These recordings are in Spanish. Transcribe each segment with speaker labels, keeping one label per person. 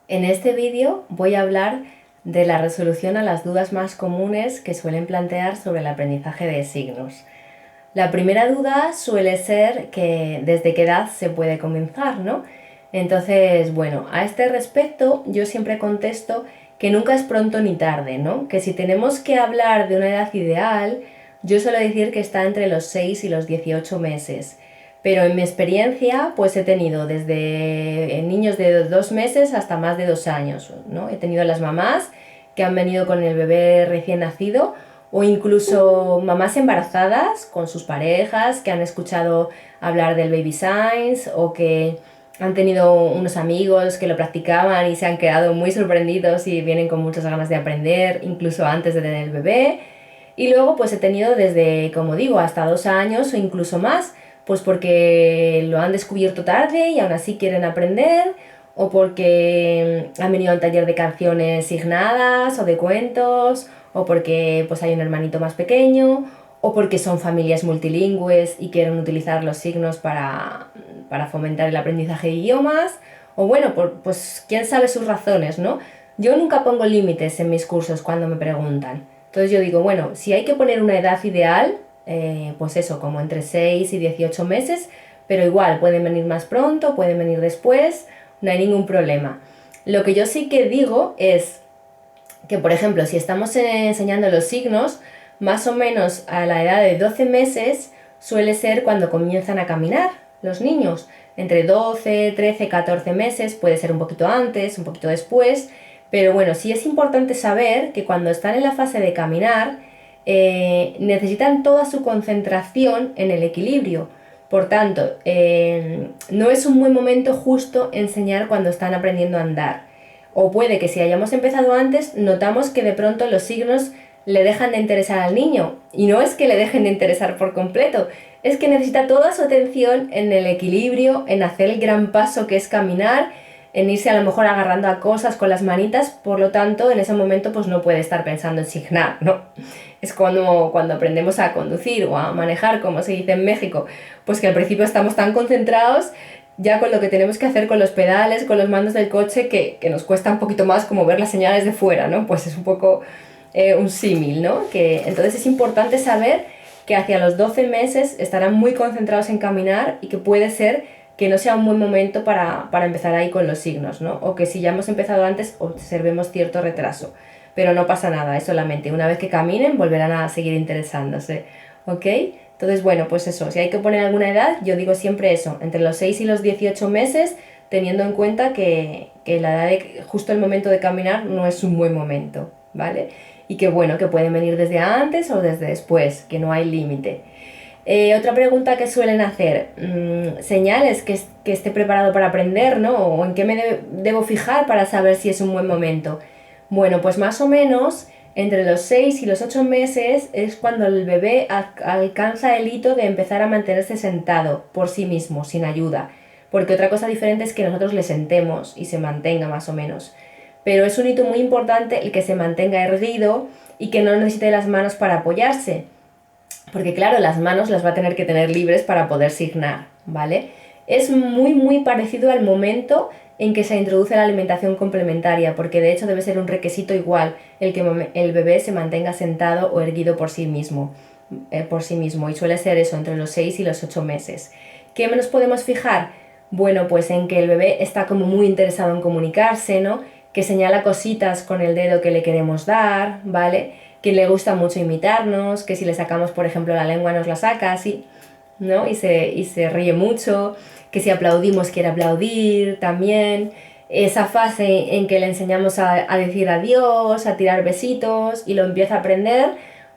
Speaker 1: En este vídeo voy a hablar de la resolución a las dudas más comunes que suelen plantear sobre el aprendizaje de signos. La primera duda suele ser que desde qué edad se puede comenzar, ¿no? Entonces, bueno, a este respecto yo siempre contesto que nunca es pronto ni tarde, ¿no? Que si tenemos que hablar de una edad ideal, yo suelo decir que está entre los 6 y los 18 meses. Pero en mi experiencia, pues he tenido desde niños de 2 meses hasta más de 2 años, ¿no? He tenido las mamás que han venido con el bebé recién nacido o incluso mamás embarazadas con sus parejas que han escuchado hablar del baby science o que han tenido unos amigos que lo practicaban y se han quedado muy sorprendidos y vienen con muchas ganas de aprender, incluso antes de tener el bebé. Y luego pues he tenido desde, como digo, hasta 2 años o incluso más, pues porque lo han descubierto tarde y aún así quieren aprender, o porque han venido a un taller de canciones signadas o de cuentos, o porque pues hay un hermanito más pequeño, o porque son familias multilingües y quieren utilizar los signos para fomentar el aprendizaje de idiomas, o bueno, pues quién sabe sus razones, ¿no? Yo nunca pongo límites en mis cursos cuando me preguntan. Entonces yo digo, bueno, si hay que poner una edad ideal, pues eso, como entre 6 y 18 meses, pero igual pueden venir más pronto, pueden venir después, no hay ningún problema. Lo que yo sí que digo es que, por ejemplo, si estamos enseñando los signos, más o menos a la edad de 12 meses suele ser cuando comienzan a caminar los niños. Entre 12, 13, 14 meses, puede ser un poquito antes, un poquito después, pero bueno, sí es importante saber que cuando están en la fase de caminar, necesitan toda su concentración en el equilibrio. Por tanto, no es un buen momento justo enseñar cuando están aprendiendo a andar. O puede que si hayamos empezado antes, notamos que de pronto los signos le dejan de interesar al niño. Y no es que le dejen de interesar por completo, es que necesita toda su atención en el equilibrio, en hacer el gran paso que es caminar, en irse a lo mejor agarrando a cosas con las manitas, por lo tanto en ese momento pues no puede estar pensando en signar, ¿no? Es cuando aprendemos a conducir o a manejar, como se dice en México, pues que al principio estamos tan concentrados ya con lo que tenemos que hacer con los pedales, con los mandos del coche, que nos cuesta un poquito más como ver las señales de fuera, ¿no? Pues es un poco un símil, ¿no? Que entonces es importante saber que hacia los 12 meses estarán muy concentrados en caminar y que puede ser que no sea un buen momento para empezar ahí con los signos, ¿no? O que si ya hemos empezado antes observemos cierto retraso. Pero no pasa nada, es solamente una vez que caminen volverán a seguir interesándose, ¿ok? Entonces, bueno, pues eso, si hay que poner alguna edad, yo digo siempre eso, entre los 6 y los 18 meses, teniendo en cuenta que la edad de justo el momento de caminar no es un buen momento, ¿vale? Y que bueno, que pueden venir desde antes o desde después, que no hay límite. Otra pregunta que suelen hacer, señales que esté preparado para aprender, ¿no? O en qué me debo fijar para saber si es un buen momento. Bueno, pues más o menos entre los 6 y los 8 meses es cuando el bebé alcanza el hito de empezar a mantenerse sentado por sí mismo, sin ayuda. Porque otra cosa diferente es que nosotros le sentemos y se mantenga más o menos. Pero es un hito muy importante el que se mantenga erguido y que no necesite las manos para apoyarse. Porque claro, las manos las va a tener que tener libres para poder signar, ¿vale? Es muy parecido al momento en que se introduce la alimentación complementaria, porque de hecho debe ser un requisito igual el que el bebé se mantenga sentado o erguido por sí mismo, y suele ser eso, entre los 6 y los 8 meses. ¿Qué nos podemos fijar? Bueno, pues en que el bebé está como muy interesado en comunicarse, ¿no? Que señala cositas con el dedo que le queremos dar, ¿vale? Que le gusta mucho imitarnos, que si le sacamos, por ejemplo, la lengua nos la saca así, ¿no? Y se ríe mucho, que si aplaudimos quiere aplaudir también. Esa fase en que le enseñamos a decir adiós, a tirar besitos y lo empieza a aprender,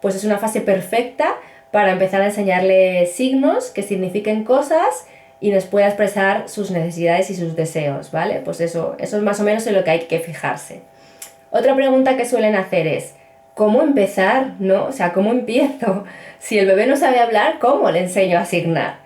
Speaker 1: pues es una fase perfecta para empezar a enseñarle signos que signifiquen cosas y nos pueda expresar sus necesidades y sus deseos, ¿vale? Pues eso es más o menos en lo que hay que fijarse. Otra pregunta que suelen hacer es, ¿cómo empezar? ¿No? O sea, ¿cómo empiezo? Si el bebé no sabe hablar, ¿cómo le enseño a signar?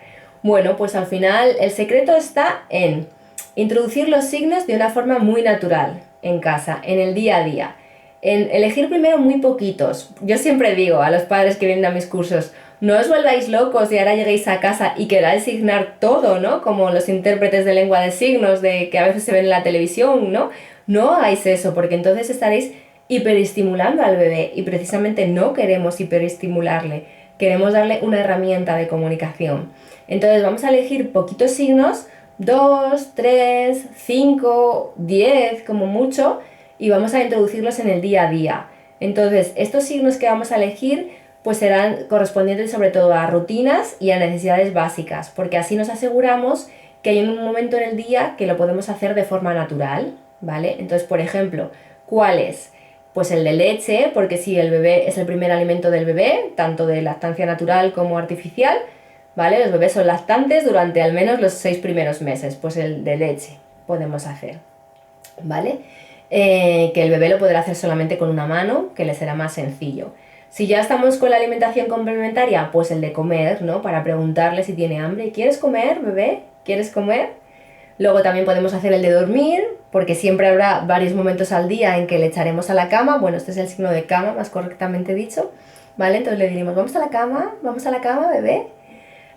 Speaker 1: Bueno, pues al final el secreto está en introducir los signos de una forma muy natural en casa, en el día a día. En elegir primero muy poquitos. Yo siempre digo a los padres que vienen a mis cursos, no os volváis locos y ahora lleguéis a casa y queráis signar todo, ¿no? Como los intérpretes de lengua de signos de que a veces se ven en la televisión, ¿no? No hagáis eso, porque entonces estaréis hiperestimulando al bebé y precisamente no queremos hiperestimularle, queremos darle una herramienta de comunicación. Entonces vamos a elegir poquitos signos, 2, 3, 5, 10 como mucho, y vamos a introducirlos en el día a día. Entonces estos signos que vamos a elegir pues serán correspondientes sobre todo a rutinas y a necesidades básicas, porque así nos aseguramos que hay un momento en el día que lo podemos hacer de forma natural, ¿vale? Entonces, por ejemplo, ¿cuáles? Pues el de leche, porque si el bebé es el primer alimento del bebé, tanto de lactancia natural como artificial, ¿vale? Los bebés son lactantes durante al menos los 6 primeros meses, pues el de leche podemos hacer, ¿vale? Que el bebé lo podrá hacer solamente con una mano, que le será más sencillo. Si ya estamos con la alimentación complementaria, pues el de comer, ¿no? Para preguntarle si tiene hambre. ¿Quieres comer, bebé? ¿Quieres comer? Luego también podemos hacer el de dormir, porque siempre habrá varios momentos al día en que le echaremos a la cama. Bueno, este es el signo de cama, más correctamente dicho, ¿vale? Entonces le diremos, vamos a la cama, bebé.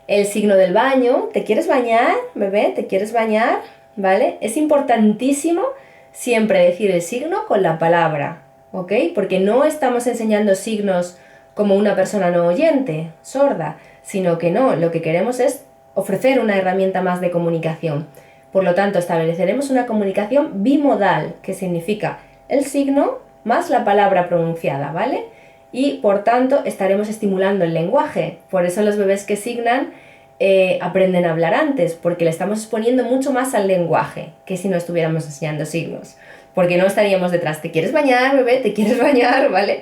Speaker 1: El signo del baño, ¿te quieres bañar, bebé? ¿Te quieres bañar? ¿Vale? Es importantísimo siempre decir el signo con la palabra, ¿ok? Porque no estamos enseñando signos como una persona no oyente, sorda, sino que no, lo que queremos es ofrecer una herramienta más de comunicación. Por lo tanto, estableceremos una comunicación bimodal, que significa el signo más la palabra pronunciada, ¿vale? Y por tanto estaremos estimulando el lenguaje. Por eso los bebés que signan aprenden a hablar antes, porque le estamos exponiendo mucho más al lenguaje que si no estuviéramos enseñando signos. Porque no estaríamos detrás, ¿te quieres bañar, bebé? ¿Te quieres bañar? ¿Vale?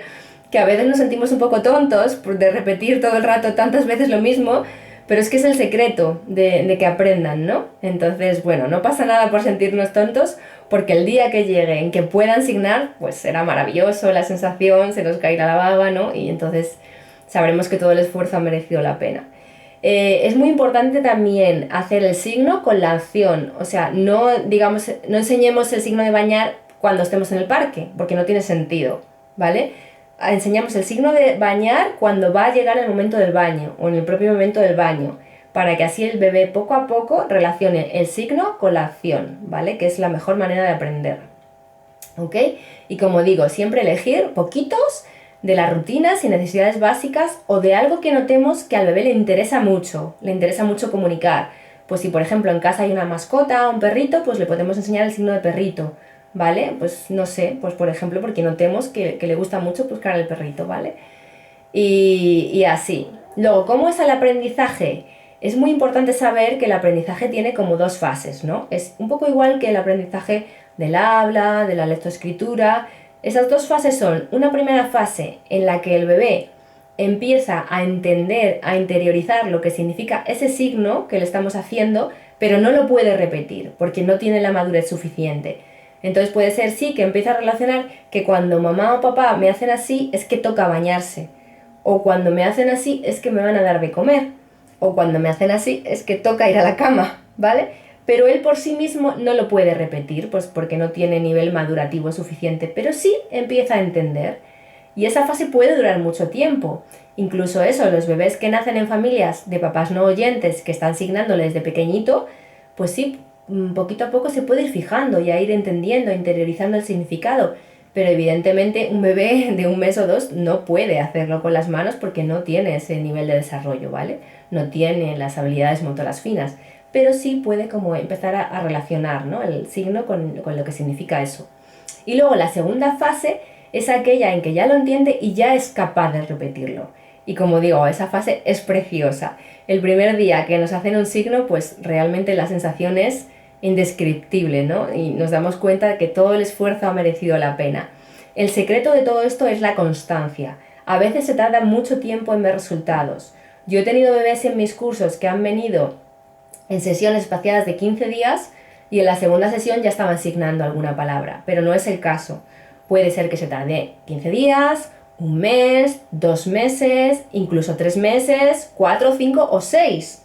Speaker 1: Que a veces nos sentimos un poco tontos de repetir todo el rato tantas veces lo mismo, pero es que es el secreto de que aprendan, ¿no? Entonces, bueno, no pasa nada por sentirnos tontos, porque el día que llegue en que puedan signar, pues será maravilloso la sensación, se nos caerá la baba, ¿no? Y entonces sabremos que todo el esfuerzo ha merecido la pena. Es muy importante también hacer el signo con la acción, o sea, no enseñemos el signo de bañar cuando estemos en el parque, porque no tiene sentido, ¿vale? Enseñamos el signo de bañar cuando va a llegar el momento del baño o en el propio momento del baño, para que así el bebé poco a poco relacione el signo con la acción, ¿vale? Que es la mejor manera de aprender, ¿ok? Y como digo, siempre elegir poquitos de las rutinas y necesidades básicas o de algo que notemos que al bebé le interesa mucho comunicar. Pues si por ejemplo en casa hay una mascota, un perrito, pues le podemos enseñar el signo de perrito, ¿vale? Pues no sé, pues por ejemplo porque notemos que le gusta mucho buscar al perrito, ¿vale? Y así. Luego, ¿cómo es el aprendizaje? Es muy importante saber que el aprendizaje tiene como dos fases, ¿no? Es un poco igual que el aprendizaje del habla, de la lectoescritura. Esas dos fases son una primera fase en la que el bebé empieza a entender, a interiorizar lo que significa ese signo que le estamos haciendo, pero no lo puede repetir porque no tiene la madurez suficiente. Entonces puede ser sí que empieza a relacionar que cuando mamá o papá me hacen así es que toca bañarse, o cuando me hacen así es que me van a dar de comer, o cuando me hacen así es que toca ir a la cama, ¿vale? Pero él por sí mismo no lo puede repetir, pues porque no tiene nivel madurativo suficiente, pero sí empieza a entender. Y esa fase puede durar mucho tiempo. Incluso eso, los bebés que nacen en familias de papás no oyentes que están signándoles de pequeñito, pues sí, poquito a poco se puede ir fijando y a ir entendiendo, interiorizando el significado. Pero evidentemente un bebé de 1 mes o 2 no puede hacerlo con las manos porque no tiene ese nivel de desarrollo, ¿vale? No tiene las habilidades motoras finas, pero sí puede como empezar a relacionar, ¿no? El signo con lo que significa eso. Y luego la segunda fase es aquella en que ya lo entiende y ya es capaz de repetirlo. Y como digo, esa fase es preciosa. El primer día que nos hacen un signo, pues realmente la sensación es indescriptible, ¿no? Y nos damos cuenta de que todo el esfuerzo ha merecido la pena. El secreto de todo esto es la constancia. A veces se tarda mucho tiempo en ver resultados. Yo he tenido bebés en mis cursos que han venido en sesiones espaciadas de 15 días y en la segunda sesión ya estaban signando alguna palabra, pero no es el caso. Puede ser que se tarde 15 días, 1 mes, 2 meses, incluso 3 meses, 4, 5 o 6.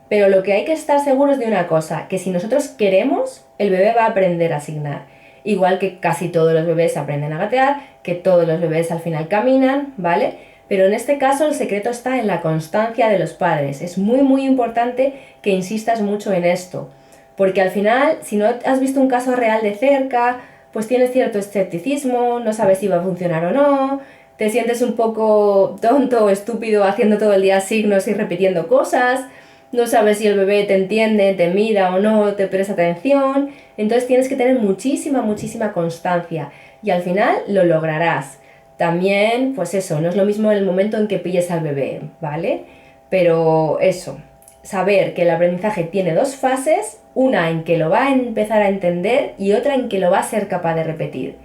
Speaker 1: Pero lo que hay que estar seguros de una cosa, que si nosotros queremos, el bebé va a aprender a signar. Igual que casi todos los bebés aprenden a gatear, que todos los bebés al final caminan, ¿vale? Pero en este caso el secreto está en la constancia de los padres. Es muy muy importante que insistas mucho en esto, porque al final, si no has visto un caso real de cerca, pues tienes cierto escepticismo, no sabes si va a funcionar o no, te sientes un poco tonto o estúpido haciendo todo el día signos y repitiendo cosas, no sabes si el bebé te entiende, te mira o no, te presta atención, entonces tienes que tener muchísima constancia y al final lo lograrás. También, pues eso, no es lo mismo el momento en que pilles al bebé, ¿vale? Pero eso, saber que el aprendizaje tiene dos fases, una en que lo va a empezar a entender y otra en que lo va a ser capaz de repetir.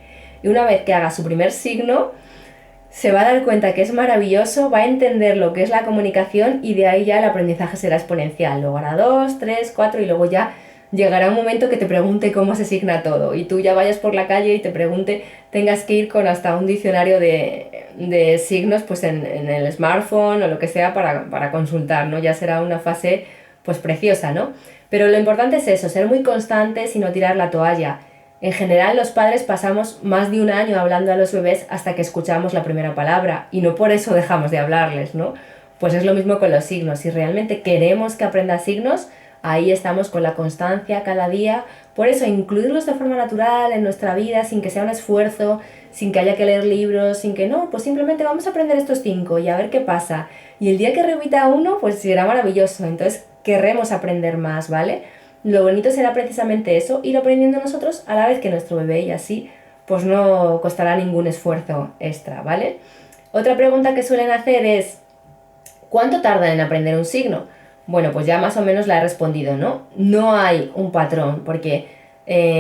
Speaker 1: Y una vez que haga su primer signo, se va a dar cuenta que es maravilloso, va a entender lo que es la comunicación y de ahí ya el aprendizaje será exponencial. Luego hará 2, 3, 4 y luego ya llegará un momento que te pregunte cómo se signa todo y tú ya vayas por la calle y te pregunte, tengas que ir con hasta un diccionario de signos pues en el smartphone o lo que sea para consultar, ¿no? Ya será una fase pues preciosa, ¿no? Pero lo importante es eso, ser muy constantes y no tirar la toalla. En general los padres pasamos más de un año hablando a los bebés hasta que escuchamos la primera palabra y no por eso dejamos de hablarles, ¿no? Pues es lo mismo con los signos. Si realmente queremos que aprenda signos, ahí estamos con la constancia cada día. Por eso incluirlos de forma natural en nuestra vida, sin que sea un esfuerzo, sin que haya que leer libros, sin que no, pues simplemente vamos a aprender estos 5 y a ver qué pasa. Y el día que repita uno, pues será maravilloso. Entonces querremos aprender más, ¿vale? Lo bonito será precisamente eso, ir aprendiendo nosotros a la vez que nuestro bebé y así pues no costará ningún esfuerzo extra, ¿vale? Otra pregunta que suelen hacer es ¿cuánto tardan en aprender un signo? Bueno, pues ya más o menos la he respondido, ¿no? No hay un patrón, porque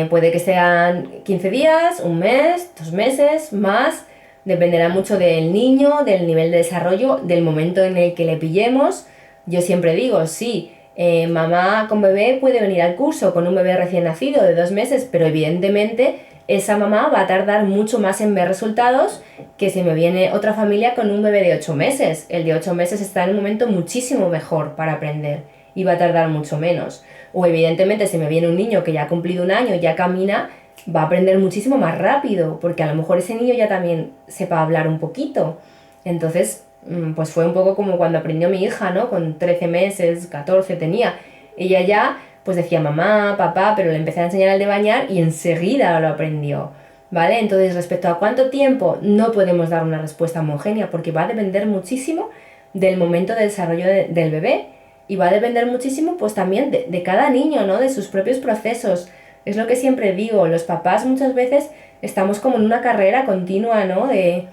Speaker 1: puede que sean 15 días, un mes, 2 meses, más, dependerá mucho del niño, del nivel de desarrollo, del momento en el que le pillemos. Yo siempre digo, sí, mamá con bebé puede venir al curso con un bebé recién nacido de 2 meses, pero evidentemente esa mamá va a tardar mucho más en ver resultados que si me viene otra familia con un bebé de 8 meses. El de 8 meses está en un momento muchísimo mejor para aprender y va a tardar mucho menos. O evidentemente si me viene un niño que ya ha cumplido un año y ya camina, va a aprender muchísimo más rápido, porque a lo mejor ese niño ya también sepa hablar un poquito. Entonces, pues fue un poco como cuando aprendió mi hija, ¿no? Con 13 meses, 14 tenía. Ella ya pues decía mamá, papá, pero le empecé a enseñar el de bañar y enseguida lo aprendió, ¿vale? Entonces, respecto a cuánto tiempo, no podemos dar una respuesta homogénea porque va a depender muchísimo del momento de desarrollo del bebé y va a depender muchísimo pues también de cada niño, ¿no? De sus propios procesos. Es lo que siempre digo, los papás muchas veces estamos como en una carrera continua, ¿no? De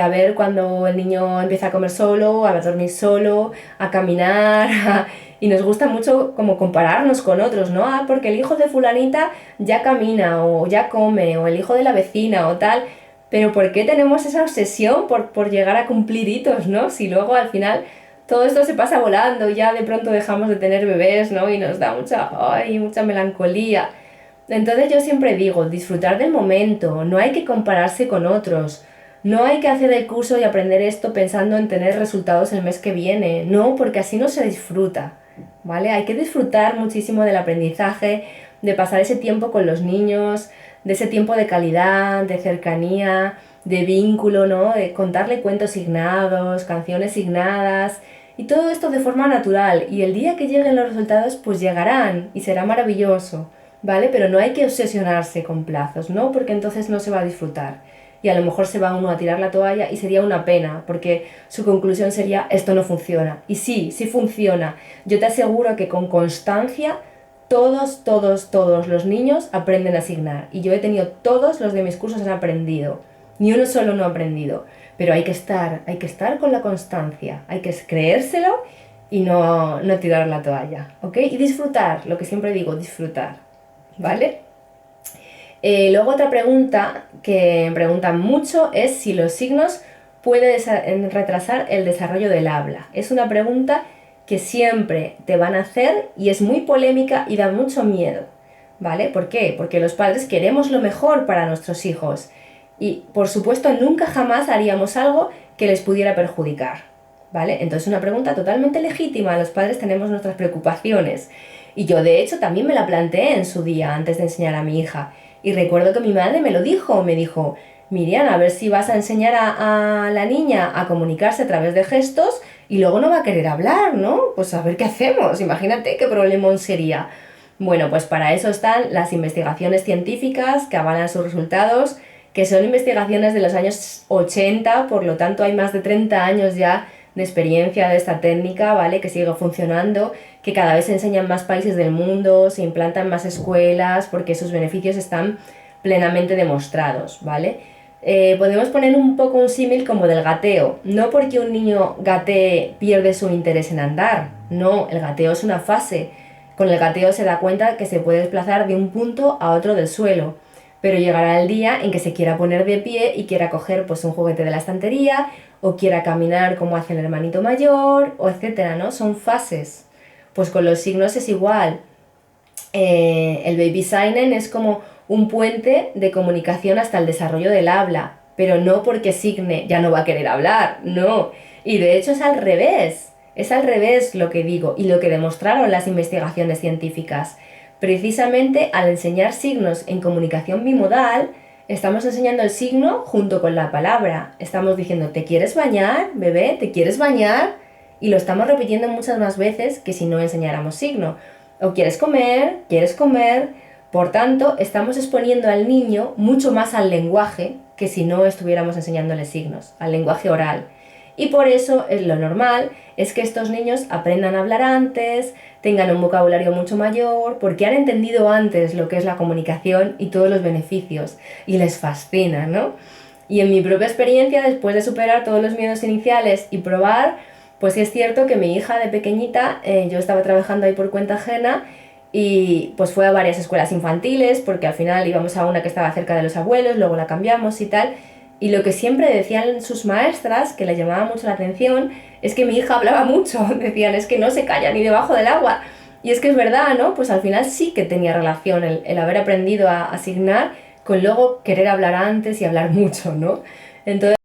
Speaker 1: a ver cuando el niño empieza a comer solo, a dormir solo, a caminar, y nos gusta mucho como compararnos con otros, ¿no? Ah, porque el hijo de fulanita ya camina o ya come, o el hijo de la vecina o tal, pero ¿por qué tenemos esa obsesión por llegar a cumplir hitos, ¿no? Si luego al final todo esto se pasa volando, ya de pronto dejamos de tener bebés, ¿no? Y nos da mucha melancolía. Entonces yo siempre digo, disfrutar del momento, no hay que compararse con otros. No hay que hacer el curso y aprender esto pensando en tener resultados el mes que viene, no, porque así no se disfruta, ¿vale? Hay que disfrutar muchísimo del aprendizaje, de pasar ese tiempo con los niños, de ese tiempo de calidad, de cercanía, de vínculo, ¿no? De contarle cuentos signados, canciones signadas y todo esto de forma natural. Y el día que lleguen los resultados, pues llegarán y será maravilloso, ¿vale? Pero no hay que obsesionarse con plazos, ¿no? Porque entonces no se va a disfrutar y a lo mejor se va uno a tirar la toalla y sería una pena, porque su conclusión sería esto no funciona. Y sí, sí funciona. Yo te aseguro que con constancia todos los niños aprenden a asignar. Y yo he tenido todos los de mis cursos han aprendido. Ni uno solo no ha aprendido. Pero hay que estar con la constancia, hay que creérselo y no tirar la toalla, ¿ok? Y disfrutar, lo que siempre digo, disfrutar, ¿vale? Luego otra pregunta que preguntan mucho es si los signos pueden retrasar el desarrollo del habla. Es una pregunta que siempre te van a hacer y es muy polémica y da mucho miedo, ¿vale? ¿Por qué? Porque los padres queremos lo mejor para nuestros hijos y por supuesto nunca jamás haríamos algo que les pudiera perjudicar, ¿vale? Entonces una pregunta totalmente legítima, los padres tenemos nuestras preocupaciones y yo de hecho también me la planteé en su día antes de enseñar a mi hija. Y recuerdo que mi madre me lo dijo, me dijo, Miriam, a ver si vas a enseñar a la niña a comunicarse a través de gestos y luego no va a querer hablar, ¿no? Pues a ver qué hacemos, imagínate qué problemón sería. Bueno, pues para eso están las investigaciones científicas que avalan sus resultados, que son investigaciones de los años 80, por lo tanto hay más de 30 años ya de experiencia de esta técnica, ¿vale? Que sigue funcionando, que cada vez se enseña en más países del mundo, se implanta en más escuelas, porque sus beneficios están plenamente demostrados, ¿vale? Podemos poner un poco un símil como del gateo. No porque un niño gatee pierde su interés en andar, no, el gateo es una fase. Con el gateo se da cuenta que se puede desplazar de un punto a otro del suelo, pero llegará el día en que se quiera poner de pie y quiera coger pues un juguete de la estantería o quiera caminar como hace el hermanito mayor, o etcétera, ¿no? Son fases. Pues con los signos es igual. El baby signing es como un puente de comunicación hasta el desarrollo del habla, pero no porque signe ya no va a querer hablar, no. Y de hecho es al revés lo que digo y lo que demostraron las investigaciones científicas. Precisamente al enseñar signos en comunicación bimodal, estamos enseñando el signo junto con la palabra. Estamos diciendo, ¿te quieres bañar, bebé? ¿Te quieres bañar? Y lo estamos repitiendo muchas más veces que si no enseñáramos signo. O quieres comer, quieres comer. Por tanto, estamos exponiendo al niño mucho más al lenguaje que si no estuviéramos enseñándole signos, al lenguaje oral. Y por eso lo normal es que estos niños aprendan a hablar antes, tengan un vocabulario mucho mayor, porque han entendido antes lo que es la comunicación y todos los beneficios, y les fascina, ¿no? Y en mi propia experiencia, después de superar todos los miedos iniciales y probar, pues sí es cierto que mi hija de pequeñita, yo estaba trabajando ahí por cuenta ajena y pues fue a varias escuelas infantiles porque al final íbamos a una que estaba cerca de los abuelos, luego la cambiamos y tal. Y lo que siempre decían sus maestras, que les llamaba mucho la atención, es que mi hija hablaba mucho. Decían, es que no se calla ni debajo del agua. Y es que es verdad, ¿no? Pues al final sí que tenía relación el haber aprendido a asignar con luego querer hablar antes y hablar mucho, ¿no? Entonces,